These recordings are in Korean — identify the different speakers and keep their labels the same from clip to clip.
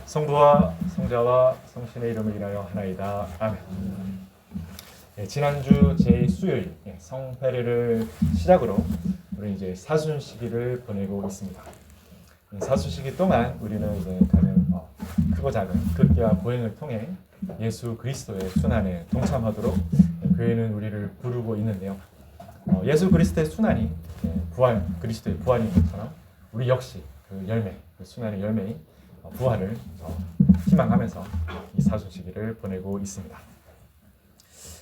Speaker 1: 성부와 성자와 성신의 이름을 인하여 하나이다. 아멘. 지난주 제 수요일 성회례를 시작으로 우리 이제 사순시기를 보내고 있습니다. 사순시기 동안 우리는 이제 다른 크고 작은 극기와 보행을 통해 예수 그리스도의 순환에 동참하도록 교회는 우리를 부르고 있는데요. 예수 그리스도의 순환이 부활, 그리스도의 부활인 것처럼 우리 역시 그 열매, 그 순환의 열매인 부활을 희망하면서 이 사순시기를 보내고 있습니다.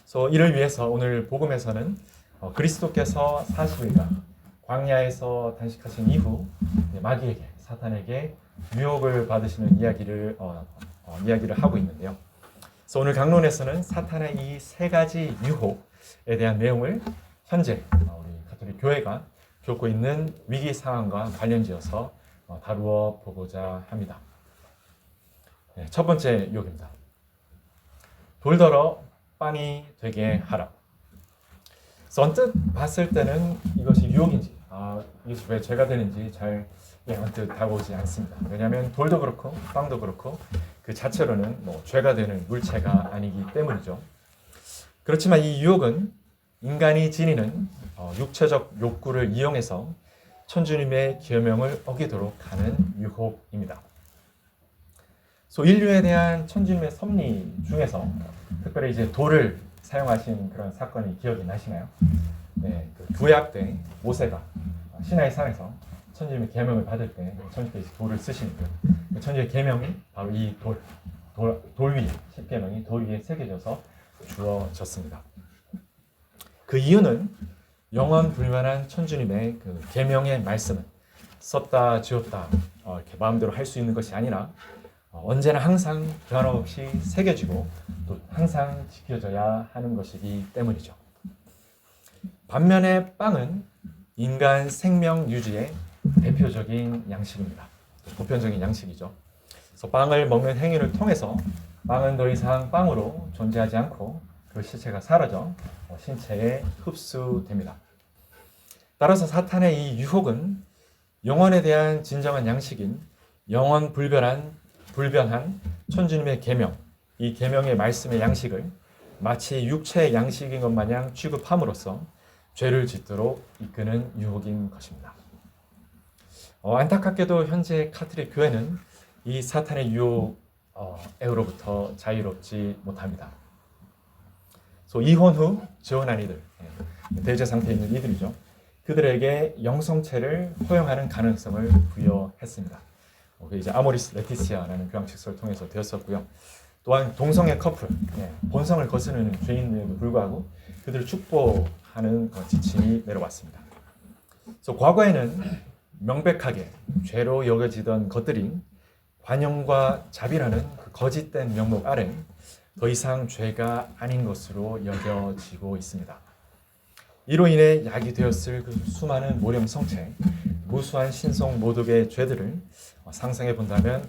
Speaker 1: 그래서 이를 위해서 오늘 복음에서는 그리스도께서 40일간 광야에서 단식하신 이후 마귀에게, 사탄에게 유혹을 받으시는 이야기를 하고 있는데요. 그래서 오늘 강론에서는 사탄의 이 세 가지 유혹에 대한 내용을 현재 우리 가톨릭 교회가 겪고 있는 위기 상황과 관련지어서 다루어 보고자 합니다. 첫 번째 유혹입니다. 돌더러 빵이 되게 하라. 언뜻 봤을 때는 이것이 유혹인지, 이것이 왜 죄가 되는지 잘 언뜻 다가오지 않습니다. 왜냐하면 돌도 그렇고 빵도 그렇고 그 자체로는 죄가 되는 물체가 아니기 때문이죠. 그렇지만 이 유혹은 인간이 지니는 육체적 욕구를 이용해서 천주님의 계명을 어기도록 하는 유혹입니다. 인류에 대한 천주님의 섭리 중에서 특별히 이제 돌을 사용하신 그런 사건이 기억이 나시나요? 네, 그 구약 때 모세가 시나이 산에서 천주님의 계명을 받을 때 천주님께서 돌을 쓰시는 거예요. 천주님의 계명이 바로 이 돌 위에, 십계명이 돌 위에 새겨져서 주어졌습니다. 그 이유는 영원 불변한 천주님의 그 계명의 말씀은 썼다 지웠다 이렇게 마음대로 할 수 있는 것이 아니라 언제나 항상 변함없이 새겨지고 또 항상 지켜져야 하는 것이기 때문이죠. 반면에 빵은 인간 생명 유지의 대표적인 양식입니다. 보편적인 양식이죠. 그래서 빵을 먹는 행위를 통해서 빵은 더 이상 빵으로 존재하지 않고 그 실체가 사라져 신체에 흡수됩니다. 따라서 사탄의 이 유혹은 영혼에 대한 진정한 양식인 영원 불변한 천주님의 계명, 이 계명의 말씀의 양식을 마치 육체의 양식인 것 마냥 취급함으로써 죄를 짓도록 이끄는 유혹인 것입니다. 안타깝게도 현재 카톨릭 교회는 이 사탄의 유혹으로부터 자유롭지 못합니다. 이혼 후 재혼한 이들, 대제 상태에 있는 이들이죠. 그들에게 영성체를 허용하는 가능성을 부여했습니다. 이제 아모리스 레티시아라는 교황직서를 통해서 되었었고요. 또한 동성애 커플, 본성을 거스르는 죄인들에도 불구하고 그들을 축복하는 지침이 내려왔습니다. 그래서 과거에는 명백하게 죄로 여겨지던 것들이 관용과 자비라는 그 거짓된 명목 아래 더 이상 죄가 아닌 것으로 여겨지고 있습니다. 이로 인해 약이 되었을 그 수많은 모령 성체, 무수한 신성 모독의 죄들을 상상해 본다면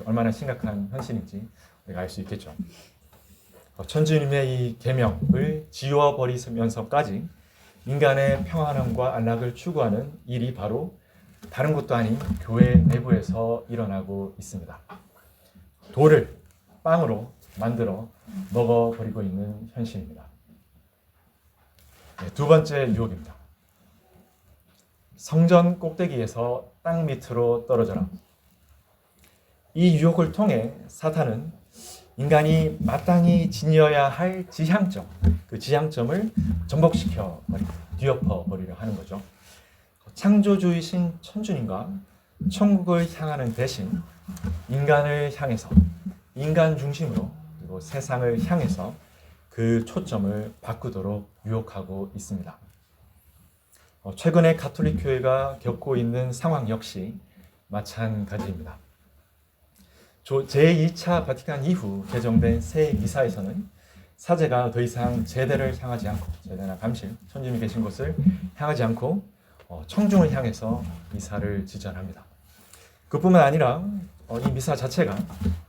Speaker 1: 얼마나 심각한 현실인지 우리가 알 수 있겠죠. 천주님의 이 계명을 지워버리면서까지 인간의 평안함과 안락을 추구하는 일이 바로 다른 것도 아닌 교회 내부에서 일어나고 있습니다. 돌을 빵으로 만들어 먹어버리고 있는 현실입니다. 두 번째 유혹입니다. 성전 꼭대기에서 땅 밑으로 떨어져라. 이 유혹을 통해 사탄은 인간이 마땅히 지녀야 할 지향점, 그 지향점을 전복시켜 뒤엎어 버리려 하는 거죠. 창조주이신 천주님과 천국을 향하는 대신 인간을 향해서, 인간 중심으로 그리고 세상을 향해서 그 초점을 바꾸도록 유혹하고 있습니다. 최근에 가톨릭 교회가 겪고 있는 상황 역시 마찬가지입니다. 제2차 바티칸 이후 개정된 새 미사에서는 사제가 더 이상 제대를 향하지 않고, 제대나 감실, 천주님이 계신 곳을 향하지 않고 청중을 향해서 미사를 지전합니다. 그뿐만 아니라 이 미사 자체가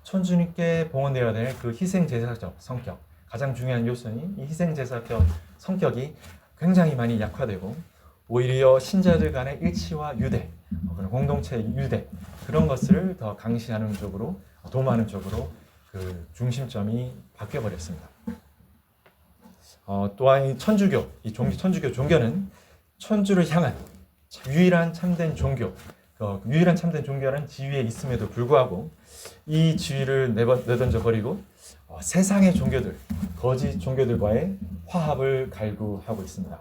Speaker 1: 천주님께 봉헌되어야 될 그 희생제사적 성격, 가장 중요한 요소인 이 희생제사적 성격이 굉장히 많이 약화되고 오히려 신자들 간의 일치와 유대, 그런 공동체 유대 그런 것을 더 강시하는 쪽으로 도모하는 쪽으로 그 중심점이 바뀌어 버렸습니다. 또한 이 천주교, 천주교 종교는 천주를 향한 유일한 참된 종교, 유일한 참된 종교라는 지위에 있음에도 불구하고 이 지위를 내던져 버리고 세상의 종교들, 거짓 종교들과의 화합을 갈구하고 있습니다.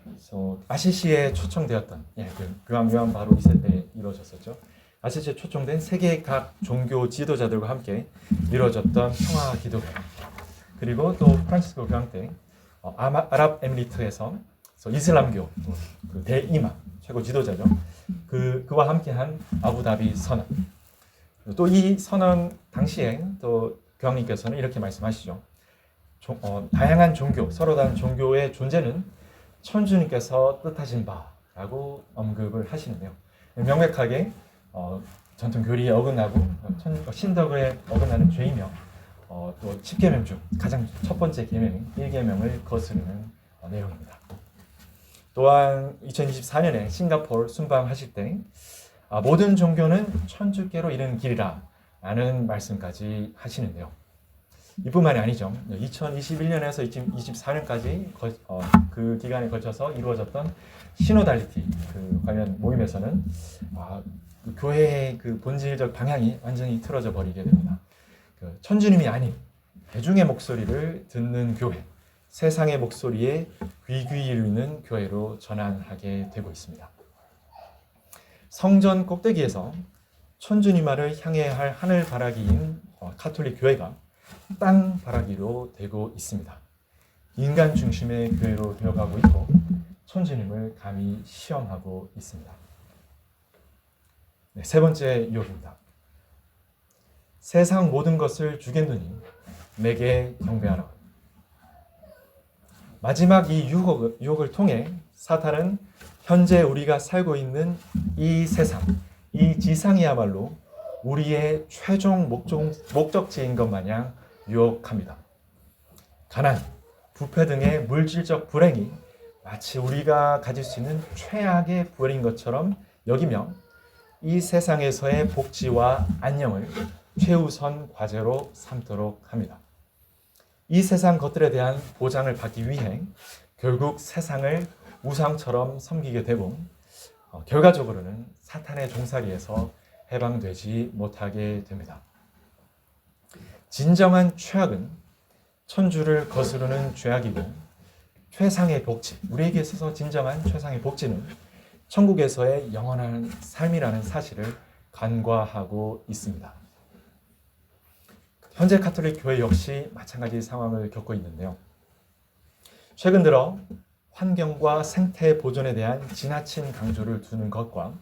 Speaker 1: 그래서 아시시에 초청되었던 교황 요한 바로 2세 때 이루어졌었죠. 아시시에 초청된 세계 각 종교 지도자들과 함께 이루어졌던 평화 기도회, 그리고 또 프란치스코 교황 때 아랍에미리트에서 이슬람교 그 대이맘 최고 지도자죠. 그와 함께한 아부다비 선언. 또 이 선언 당시에 또 교황님께서는 이렇게 말씀하시죠. 다양한 종교, 서로 다른 종교의 존재는 천주님께서 뜻하신 바라고 언급을 하시는데요. 명백하게 전통 교리에 어긋나고 신덕에 어긋나는 죄이며 또 10계명 중 가장 첫 번째 계명인 1계명을 거스르는 내용입니다. 또한 2024년에 싱가포르 순방하실 때 모든 종교는 천주께로 이르는 길이라 라는 말씀까지 하시는데요. 이뿐만이 아니죠. 2021년에서 2024년까지 그 기간에 걸쳐서 이루어졌던 시노달리티 그 관련 모임에서는 그 교회의 그 본질적 방향이 완전히 틀어져 버리게 됩니다. 천주님이 아닌 대중의 목소리를 듣는 교회, 세상의 목소리에 귀 기울이는 교회로 전환하게 되고 있습니다. 성전 꼭대기에서 천주님만을 향해야 할 하늘바라기인 가톨릭 교회가 땅바라기로 되고 있습니다. 인간 중심의 교회로 되어가고 있고 천주님을 감히 시험하고 있습니다. 세 번째 유혹입니다. 세상 모든 것을 주겠노니 내게 경배하라. 마지막 이 유혹을 통해 사탄은 현재 우리가 살고 있는 이 세상, 이 지상이야말로 우리의 최종 목적지인 것 마냥 유혹합니다. 가난, 부패 등의 물질적 불행이 마치 우리가 가질 수 있는 최악의 불행인 것처럼 여기며 이 세상에서의 복지와 안녕을 최우선 과제로 삼도록 합니다. 이 세상 것들에 대한 보장을 받기 위해 결국 세상을 우상처럼 섬기게 되고 결과적으로는 사탄의 종살이에서 해방되지 못하게 됩니다. 진정한 죄악은 천주를 거스르는 죄악이고 최상의 복지, 우리에게 있어서 진정한 최상의 복지는 천국에서의 영원한 삶이라는 사실을 간과하고 있습니다. 현재 가톨릭 교회 역시 마찬가지 상황을 겪고 있는데요. 최근 들어 환경과 생태 보존에 대한 지나친 강조를 두는 것과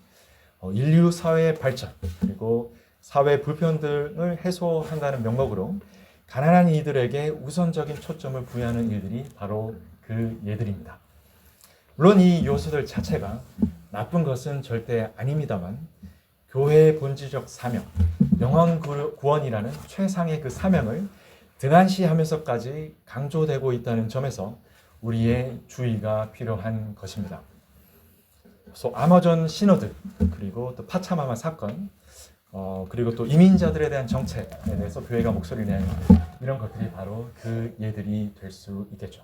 Speaker 1: 인류 사회의 발전 그리고 사회 불편 등을 해소한다는 명목으로 가난한 이들에게 우선적인 초점을 부여하는 일들이 바로 그 예들입니다. 물론 이 요소들 자체가 나쁜 것은 절대 아닙니다만 교회의 본질적 사명, 영원 구원이라는 최상의 그 사명을 등한시하면서까지 강조되고 있다는 점에서 우리의 주의가 필요한 것입니다. 아마존 시노드 그리고 또 파차마마 사건 그리고 또 이민자들에 대한 정책에 대해서 교회가 목소리를 내는 이런 것들이 바로 그 예들이 될 수 있겠죠.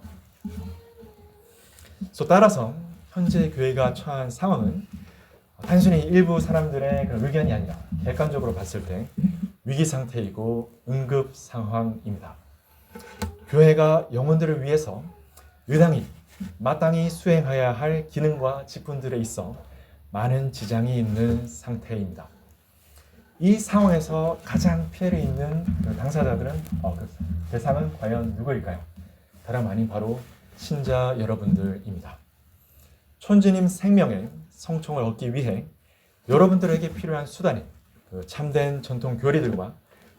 Speaker 1: 따라서 현재 교회가 처한 상황은 단순히 일부 사람들의 그런 의견이 아니라 객관적으로 봤을 때 위기 상태이고 응급 상황입니다. 교회가 영혼들을 위해서 마땅히 수행해야 할 기능과 직분들에 있어 많은 지장이 있는 상태입니다. 이 상황에서 가장 피해를 입는 당사자들은 그 대상은 과연 누구일까요? 다름 아닌 바로 신자 여러분들입니다. 천주님 생명의 성총을 얻기 위해 여러분들에게 필요한 수단이 참된 전통 교리들과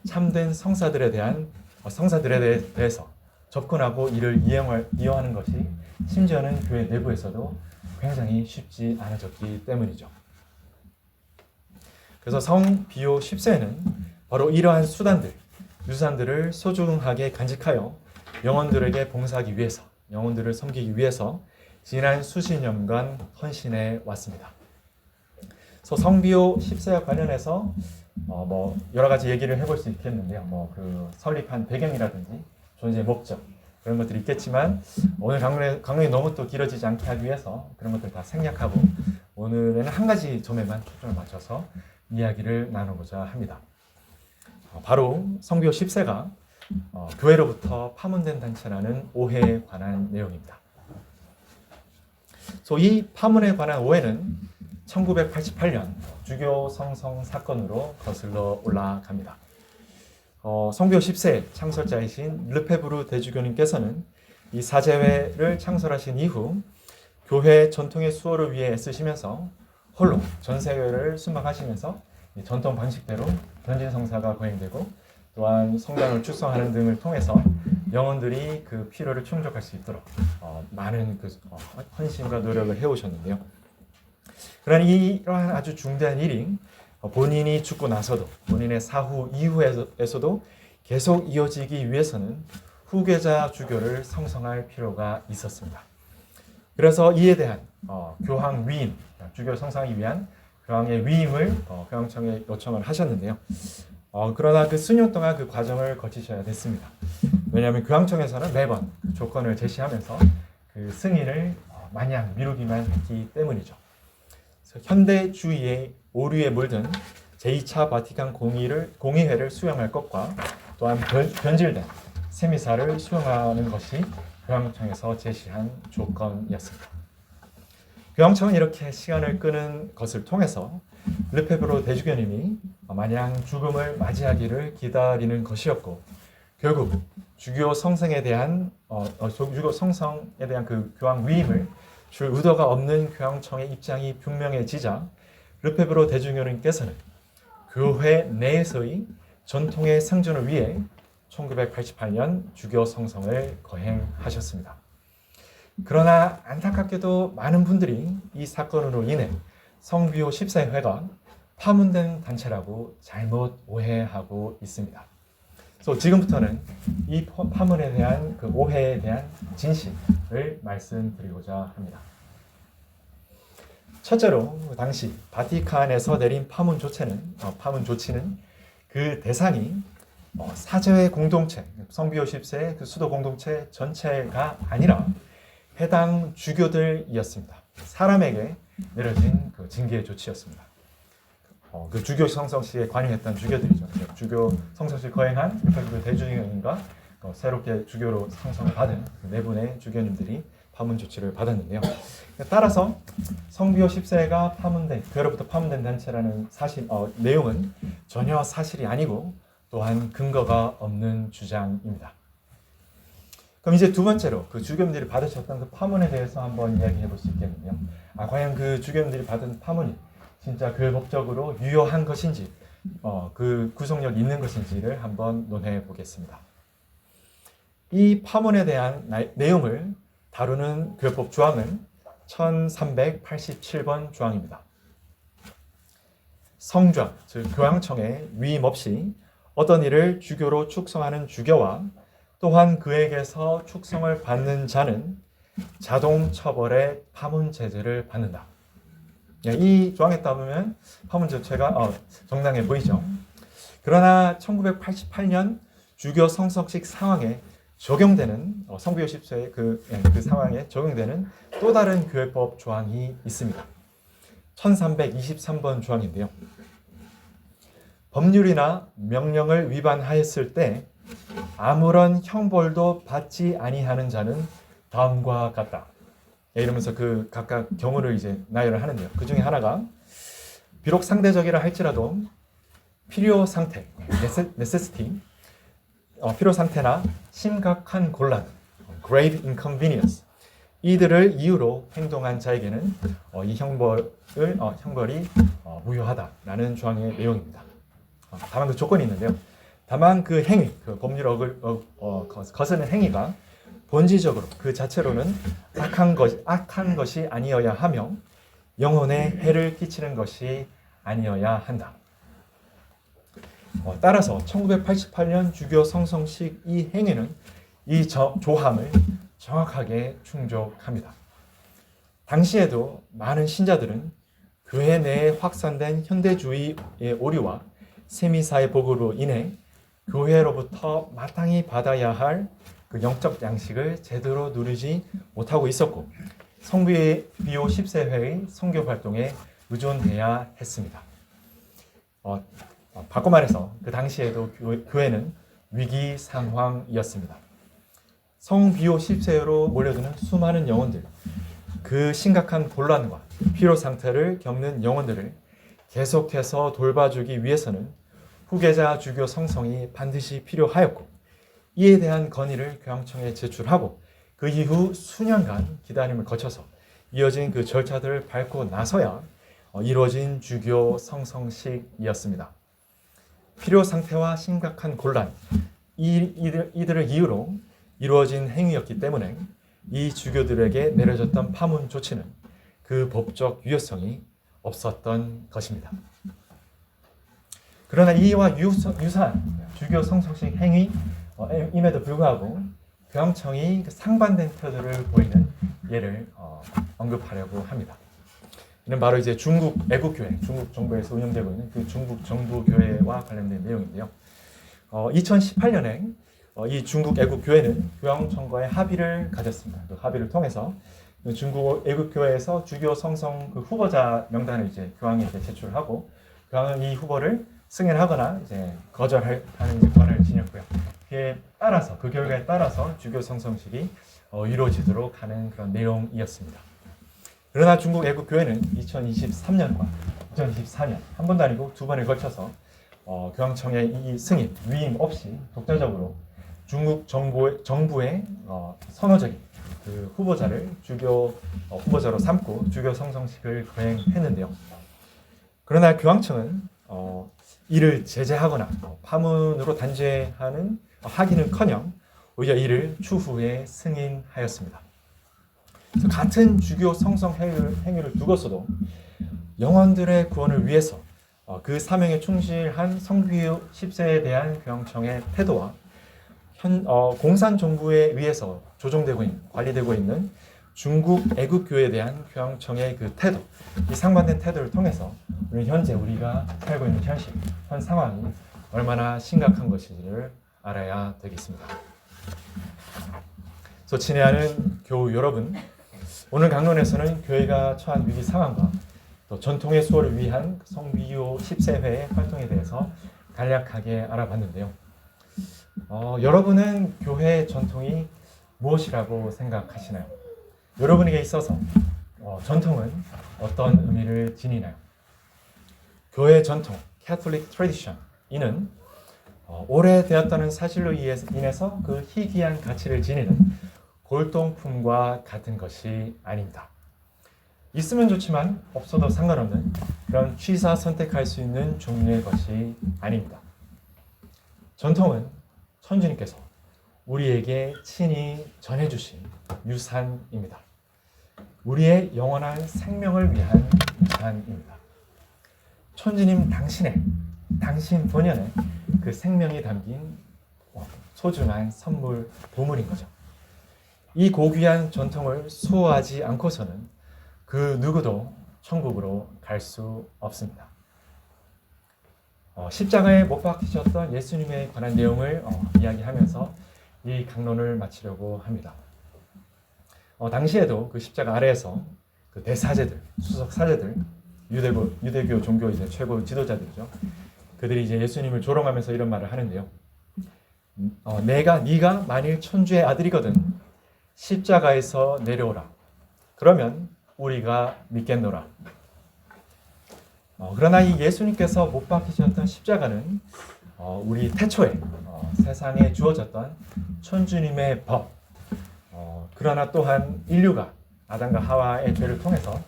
Speaker 1: 참된 성사들에 대해서 접근하고 이를 이용하는 것이 심지어는 교회 내부에서도 굉장히 쉽지 않아졌기 때문이죠. 그래서 성 비오 10세는 바로 이러한 유산들을 소중하게 간직하여 영혼들에게 봉사하기 위해서, 영혼들을 섬기기 위해서 지난 수십 년간 헌신해 왔습니다. 그래서 성비오 10세와 관련해서 뭐 여러 가지 얘기를 해볼 수 있겠는데요. 뭐 그 설립한 배경이라든지 존재 목적 그런 것들이 있겠지만 오늘 강론이 너무 또 길어지지 않게 하기 위해서 그런 것들 다 생략하고 오늘에는 한 가지 점에만 초점을 맞춰서 이야기를 나누고자 합니다. 바로 성비오 10세가 교회로부터 파문된 단체라는 오해에 관한 내용입니다. 이 파문에 관한 오해는 1988년 주교 성성 사건으로 거슬러 올라갑니다. 성비오 10세 창설자이신 르페브르 대주교님께서는 이 사제회를 창설하신 이후 교회 전통의 수호를 위해 애쓰시면서 홀로 전세회를 순방하시면서 전통 방식대로 전진 성사가 거행되고 또한 성당을 축성하는 등을 통해서 영혼들이 그 필요를 충족할 수 있도록 많은 헌신과 노력을 해오셨는데요. 그러나 이러한 아주 중대한 일이 본인이 죽고 나서도 본인의 사후 이후에서도 계속 이어지기 위해서는 후계자 주교를 성성할 필요가 있었습니다. 그래서 이에 대한 교황 위임, 주교 성상하기 위한 교황의 위임을 교황청에 요청을 하셨는데요. 그러나 그 수년 동안 그 과정을 거치셔야 됐습니다. 왜냐하면 교황청에서는 매번 조건을 제시하면서 그 승인을 마냥 미루기만 했기 때문이죠. 그래서 현대주의의 오류에 물든 제2차 바티칸 공의회를 수용할 것과 또한 변질된 세미사를 수용하는 것이 교황청에서 제시한 조건이었습니다. 교황청은 이렇게 시간을 끄는 것을 통해서 르페브르 대주교님이 마냥 죽음을 맞이하기를 기다리는 것이었고 결국 주교 성성에 대한 그 교황 위임을 줄 의도가 없는 교황청의 입장이 분명해지자 르페브르 대주교님께서는 교회 내에서의 전통의 생존을 위해 1988년 주교 성성을 거행하셨습니다. 그러나 안타깝게도 많은 분들이 이 사건으로 인해 성비오 10세회가 파문된 단체라고 잘못 오해하고 있습니다. 그래서 지금부터는 이 파문에 대한 그 오해에 대한 진실을 말씀드리고자 합니다. 첫째로 당시 바티칸에서 내린 파문 조치는 그 대상이 사제회 공동체, 성비오 10세 그 수도 공동체 전체가 아니라 해당 주교들이었습니다. 사람에게 내려진 그 징계 조치였습니다. 그 주교 성성식에 관여했던 주교들이죠. 주교 성성식 거행한 르페브르 대주교님과 새롭게 주교로 성성을 받은 네 분의 주교님들이 파문 조치를 받았는데요. 따라서 성비오 10세가 교회로부터 파문된 단체라는 내용은 전혀 사실이 아니고 또한 근거가 없는 주장입니다. 그럼 이제 두 번째로 그 주교님들이 받으셨던 그 파문에 대해서 한번 이야기해 볼 수 있겠는데요. 과연 그 주교님들이 받은 파문이 진짜 교회법적으로 유효한 것인지, 그 구속력이 있는 것인지를 한번 논해 보겠습니다. 이 파문에 대한 내용을 다루는 교회법 조항은 1387번 조항입니다. 성좌, 즉 교황청의 위임 없이 어떤 이를 주교로 축성하는 주교와 또한 그에게서 축성을 받는 자는 자동 처벌의 파문 제재를 받는다. 이 조항에 따르면 파문 자체가 정당해 보이죠. 그러나 1988년 주교 성석식 상황에 적용되는 성비오 10세의 그 상황에 적용되는 또 다른 교회법 조항이 있습니다. 1323번 조항인데요. 법률이나 명령을 위반하였을 때 아무런 형벌도 받지 아니하는 자는 다음과 같다. 이러면서 그 각각 경우를 이제 나열을 하는데요. 그 중에 하나가 비록 상대적이라 할지라도 필요 상태, necessity, 필요 상태나 심각한 곤란, grave inconvenience 이들을 이유로 행동한 자에게는 이 형벌이 무효하다라는 조항의 내용입니다. 다만 그 조건이 있는데요. 다만 그 행위, 그 법률을 거스르는 행위가 본질적으로 그 자체로는 악한 것이 아니어야 하며 영혼에 해를 끼치는 것이 아니어야 한다. 따라서 1988년 주교 성성식 이 행위는 이 조항을 정확하게 충족합니다. 당시에도 많은 신자들은 교회 내에 확산된 현대주의의 오류와 세미사의 복으로 인해 교회로부터 마땅히 받아야 할 그 영적 양식을 제대로 누리지 못하고 있었고 성비오 10세회의 선교 활동에 의존해야 했습니다. 바꿔 말해서 그 당시에도 교회는 위기 상황이었습니다. 성비오 10세회로 몰려드는 수많은 영혼들, 그 심각한 곤란과 피로 상태를 겪는 영혼들을 계속해서 돌봐주기 위해서는 후계자 주교 성성이 반드시 필요하였고 이에 대한 건의를 교황청에 제출하고 그 이후 수년간 기다림을 거쳐서 이어진 그 절차들을 밟고 나서야 이루어진 주교 성성식이었습니다. 필요 상태와 심각한 곤란, 이들을 이유로 이루어진 행위였기 때문에 이 주교들에게 내려졌던 파문 조치는 그 법적 유효성이 없었던 것입니다. 그러나 이와 유사한 주교 성성식 행위임에도 불구하고 교황청이 상반된 태도를 보이는 예를 언급하려고 합니다. 이는 바로 이제 중국 애국교회, 중국 정부에서 운영되고 있는 그 중국 정부교회와 관련된 내용인데요. 2018년에 이 중국 애국교회는 교황청과의 합의를 가졌습니다. 그 합의를 통해서 중국 애국교회에서 주교 성성 그 후보자 명단을 이제 교황에게 제출하고 교황은 이 후보를 승인하거나 이제 거절하는 권한을 지녔고요. 그 결과에 따라서 주교 성성식이 이루어지도록 하는 그런 내용이었습니다. 그러나 중국 애국교회는 2023년과 2024년 한 번도 아니고 두 번에 걸쳐서 교황청의 이 승인, 위임 없이 독자적으로 중국 정부의 선호적인 그 후보자를 주교 후보자로 삼고 주교 성성식을 거행했는데요. 그러나 교황청은 이를 제재하거나 파문으로 하기는커녕 오히려 이를 추후에 승인하였습니다. 그래서 같은 주교 성성 행위를 두고서도 영혼들의 구원을 위해서 그 사명에 충실한 성비오 10세에 대한 교황청의 태도와 공산 정부에 의해서 관리되고 있는 중국 애국교회에 대한 교황청의 그 태도, 이 상반된 태도를 통해서 현재 우리가 살고 있는 현실, 현 상황이 얼마나 심각한 것인지를 알아야 되겠습니다. 그래서 친애하는 교우 여러분, 오늘 강론에서는 교회가 처한 위기 상황과 또 전통의 수호를 위한 성비오 10세회의 활동에 대해서 간략하게 알아봤는데요. 여러분은 교회의 전통이 무엇이라고 생각하시나요? 여러분에게 있어서 전통은 어떤 의미를 지니나요? 교회의 전통, Catholic Tradition, 이는 오래되었다는 사실로 인해서 그 희귀한 가치를 지니는 골동품과 같은 것이 아닙니다. 있으면 좋지만 없어도 상관없는 그런 취사 선택할 수 있는 종류의 것이 아닙니다. 전통은 천주님께서 우리에게 친히 전해주신 유산입니다. 우리의 영원한 생명을 위한 유산입니다. 천주님 당신 본연의 그 생명이 담긴 소중한 선물, 보물인 거죠. 이 고귀한 전통을 수호하지 않고서는 그 누구도 천국으로 갈 수 없습니다. 십자가에 못 박히셨던 예수님에 관한 내용을 이야기하면서 이 강론을 마치려고 합니다. 당시에도 그 십자가 아래에서 그 대사제들, 수석 사제들, 유대교 종교 이제 최고 지도자들이죠. 그들이 이제 예수님을 조롱하면서 이런 말을 하는데요. 네가 만일 천주의 아들이거든 십자가에서 내려오라. 그러면 우리가 믿겠노라. 그러나 이 예수님께서 못 박히셨던 십자가는 우리 태초에 세상에 주어졌던 천주님의 법, 그러나 또한 인류가 아담과 하와의 죄를 통해서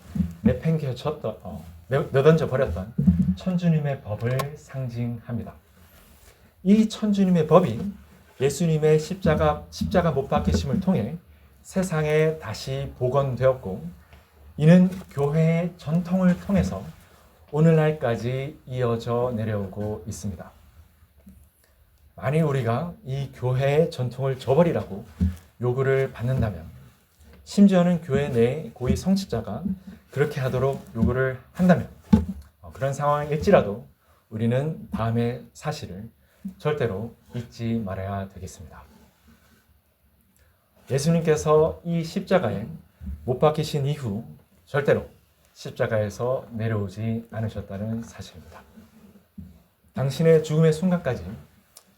Speaker 1: 내던져 버렸던 천주님의 법을 상징합니다. 이 천주님의 법이 예수님의 십자가 못 박히심을 통해 세상에 다시 복원되었고, 이는 교회의 전통을 통해서 오늘날까지 이어져 내려오고 있습니다. 만일 우리가 이 교회의 전통을 저버리라고 요구를 받는다면 심지어는 교회 내 고위 성직자가 그렇게 하도록 요구를 한다면 그런 상황일지라도 우리는 다음의 사실을 절대로 잊지 말아야 되겠습니다. 예수님께서 이 십자가에 못 박히신 이후 절대로 십자가에서 내려오지 않으셨다는 사실입니다. 당신의 죽음의 순간까지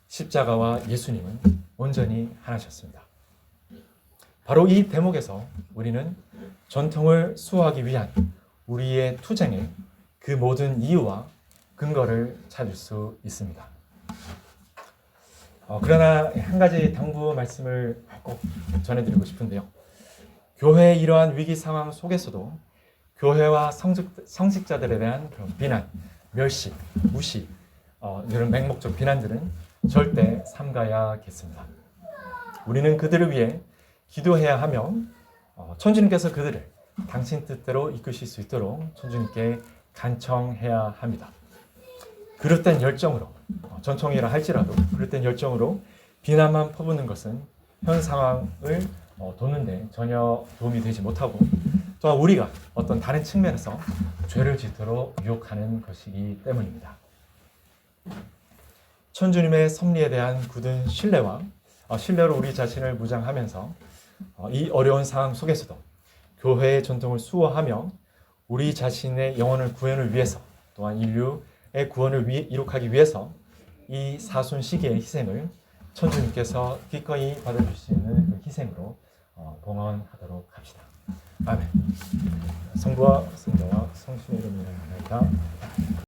Speaker 1: 십자가와 예수님은 온전히 하나셨습니다. 바로 이 대목에서 우리는 전통을 수호하기 위한 우리의 투쟁의 그 모든 이유와 근거를 찾을 수 있습니다. 그러나 한 가지 당부 말씀을 꼭 전해드리고 싶은데요. 교회의 이러한 위기 상황 속에서도 교회와 성직자들에 대한 그런 비난, 멸시, 무시, 이런 맹목적 비난들은 절대 삼가야겠습니다. 우리는 그들을 위해 기도해야 하며 천주님께서 그들을 당신 뜻대로 이끄실 수 있도록 천주님께 간청해야 합니다. 그릇된 열정으로, 전통이라 할지라도 그릇된 열정으로 비난만 퍼붓는 것은 현 상황을 돕는데 전혀 도움이 되지 못하고 또한 우리가 어떤 다른 측면에서 죄를 짓도록 유혹하는 것이기 때문입니다. 천주님의 섭리에 대한 굳은 신뢰로 우리 자신을 무장하면서 이 어려운 상황 속에서도 교회의 전통을 수호하며 우리 자신의 영혼을 구원을 위해서 또한 인류의 구원을 이룩하기 위해서 이 사순 시기의 희생을 천주님께서 기꺼이 받아주시는 그 희생으로 봉헌하도록 합시다. 아멘. 성부와 성자와 성신의 이름으로 기도합니다.